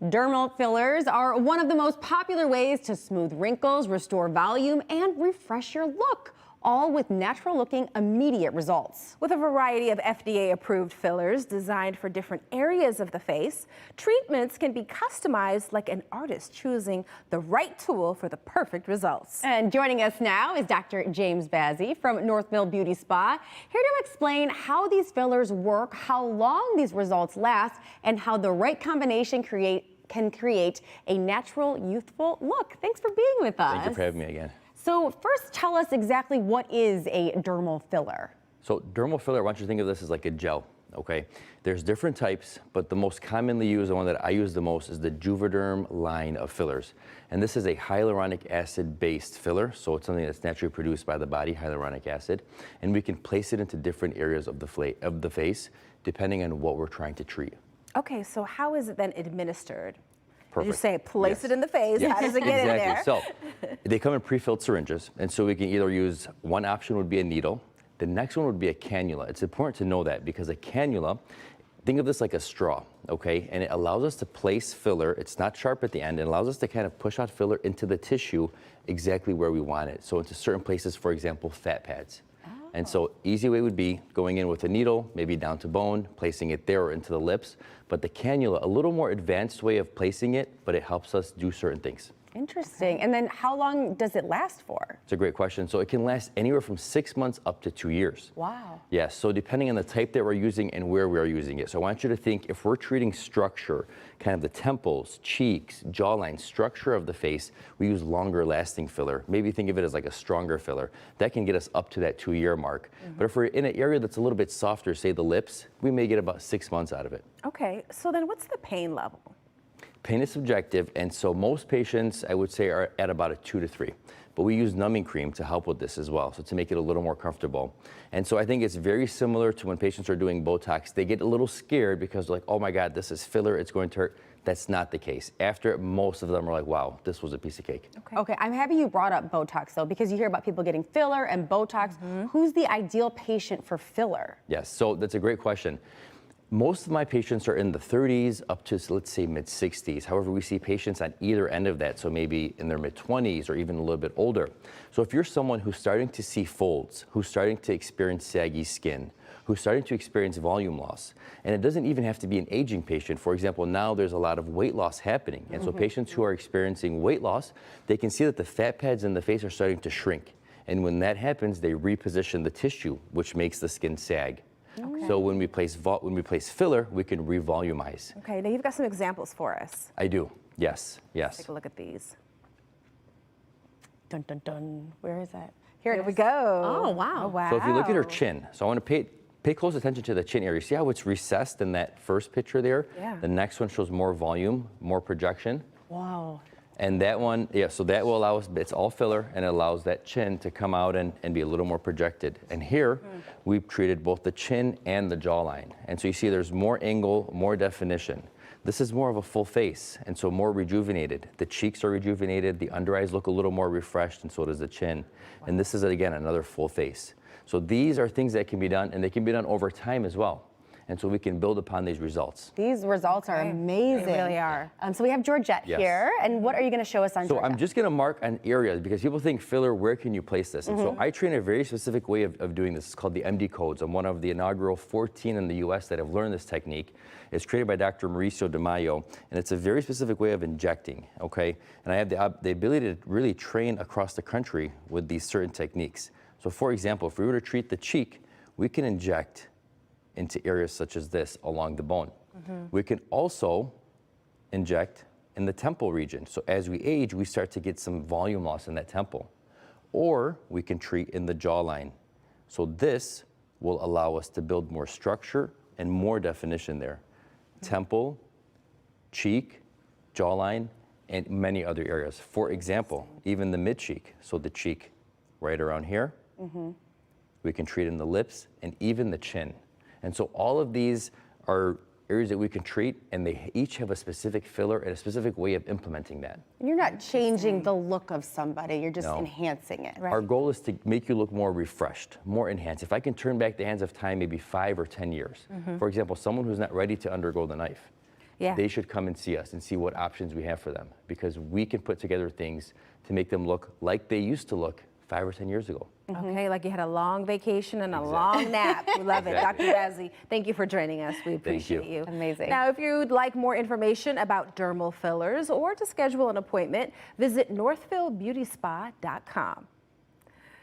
Dermal fillers are one of the most popular ways to smooth wrinkles, restore volume, and refresh your look, all with natural-looking, immediate results. With a variety of FDA-approved fillers designed for different areas of the face, treatments can be customized like an artist choosing the right tool for the perfect results. And joining us now is Dr. James Bazzi from Northville Beauty Spa, here to explain how these fillers work, how long these results last, and how the right combination can create a natural, youthful look. Thanks for being with us. Thank you for having me again. So first, tell us exactly what is a dermal filler. So dermal filler, I want you to think of this as like a gel, okay? There's different types, but the most commonly used, the one that I use the most, is the Juvederm line of fillers. And this is a hyaluronic acid-based filler, so it's something that's naturally produced by the body, hyaluronic acid. And we can place it into different areas of the face, depending on what we're trying to treat. Okay, so how is it then administered? Perfect. You say place Yes. it in the face. Yes. How does it get in there? So they come in pre-filled syringes, and so we can either use, one option would be a needle. The next one would be a cannula. It's important to know that because a cannula, think of this like a straw, okay? And it allows us to place filler. It's not sharp at the end. It allows us to kind of push out filler into the tissue exactly where we want it. So into certain places, for example, fat pads. And so easy way would be going in with a needle, maybe down to bone, placing it there or into the lips. But the cannula, a little more advanced way of placing it, but it helps us do certain things. Interesting. And then how long does it last for? It's a great question. So it can last anywhere from 6 months up to 2 years. Wow. Yes, so depending on the type that we're using and where we are using it. So I want you to think if we're treating structure, kind of the temples, cheeks, jawline, structure of the face, we use longer lasting filler. Maybe think of it as like a stronger filler. That can get us up to that 2-year mark. But if we're in an area that's a little bit softer, say the lips, we may get about 6 months out of it. Okay, so then what's the pain level? Pain is subjective, and so most patients, I would say, are at about a 2 to 3. But we use numbing cream to help with this as well, so to make it a little more comfortable. And so I think it's very similar to when patients are doing Botox. They get a little scared because they're like, oh my God, this is filler, it's going to hurt. That's not the case. After, most of them are like, wow, this was a piece of cake. Okay, I'm happy you brought up Botox though, because you hear about people getting filler and Botox. Who's the ideal patient for filler? Yes, so that's a great question. Most of my patients are in the 30s up to, let's say, mid-60s. However, we see patients on either end of that, so maybe in their mid-20s or even a little bit older. So if you're someone who's starting to see folds, who's starting to experience saggy skin, who's starting to experience volume loss, and it doesn't even have to be an aging patient. For example, now there's a lot of weight loss happening, and so patients who are experiencing weight loss, they can see that the fat pads in the face are starting to shrink. And when that happens, they reposition the tissue, which makes the skin sag. Okay. So when we place filler, we can revolumize. Okay, now you've got some examples for us. I do, yes, yes. Take a look at these. Dun, dun, dun. Where is that? Here we go. Oh, wow. Oh, wow. So if you look at her chin, so I want to pay close attention to the chin area. See how it's recessed in that first picture there? Yeah. The next one shows more volume, more projection. Wow. And that one, yeah, so that will allow us, it's all filler, and it allows that chin to come out and be a little more projected. And here, we've treated both the chin and the jawline. And so you see there's more angle, more definition. This is more of a full face, and so more rejuvenated. The cheeks are rejuvenated, the under eyes look a little more refreshed, and so does the chin. And this is, again, another full face. So these are things that can be done, and they can be done over time as well. And so we can build upon these results. These results are amazing. They really are. So we have Georgette here, and what are you going to show us on So Georgette? I'm just going to mark an area because people think filler, where can you place this? And so I train a very specific way of doing this. It's called the MD codes. I'm one of the inaugural 14 in the US that have learned this technique. It's created by Dr. Mauricio De Mayo, and it's a very specific way of injecting, okay? And I have the ability to really train across the country with these certain techniques. So for example, if we were to treat the cheek, we can inject into areas such as this along the bone. We can also inject in the temple region. So as we age, we start to get some volume loss in that temple. Or we can treat in the jawline. So this will allow us to build more structure and more definition there. Temple, cheek, jawline, and many other areas. For example, even the mid-cheek, so the cheek right around here. We can treat in the lips and even the chin. And so all of these are areas that we can treat, and they each have a specific filler and a specific way of implementing that. And you're not changing the look of somebody, you're just enhancing it. Our goal is to make you look more refreshed, more enhanced. If I can turn back the hands of time maybe 5 or 10 years, for example, someone who's not ready to undergo the knife, Yeah. they should come and see us and see what options we have for them, because we can put together things to make them look like they used to look 5 or 10 years ago. Okay, like you had a long vacation and a long nap. We love it. Exactly. Dr. Bazzi, thank you for joining us. We appreciate you. Amazing. Now, if you'd like more information about dermal fillers or to schedule an appointment, visit northvillebeautyspa.com.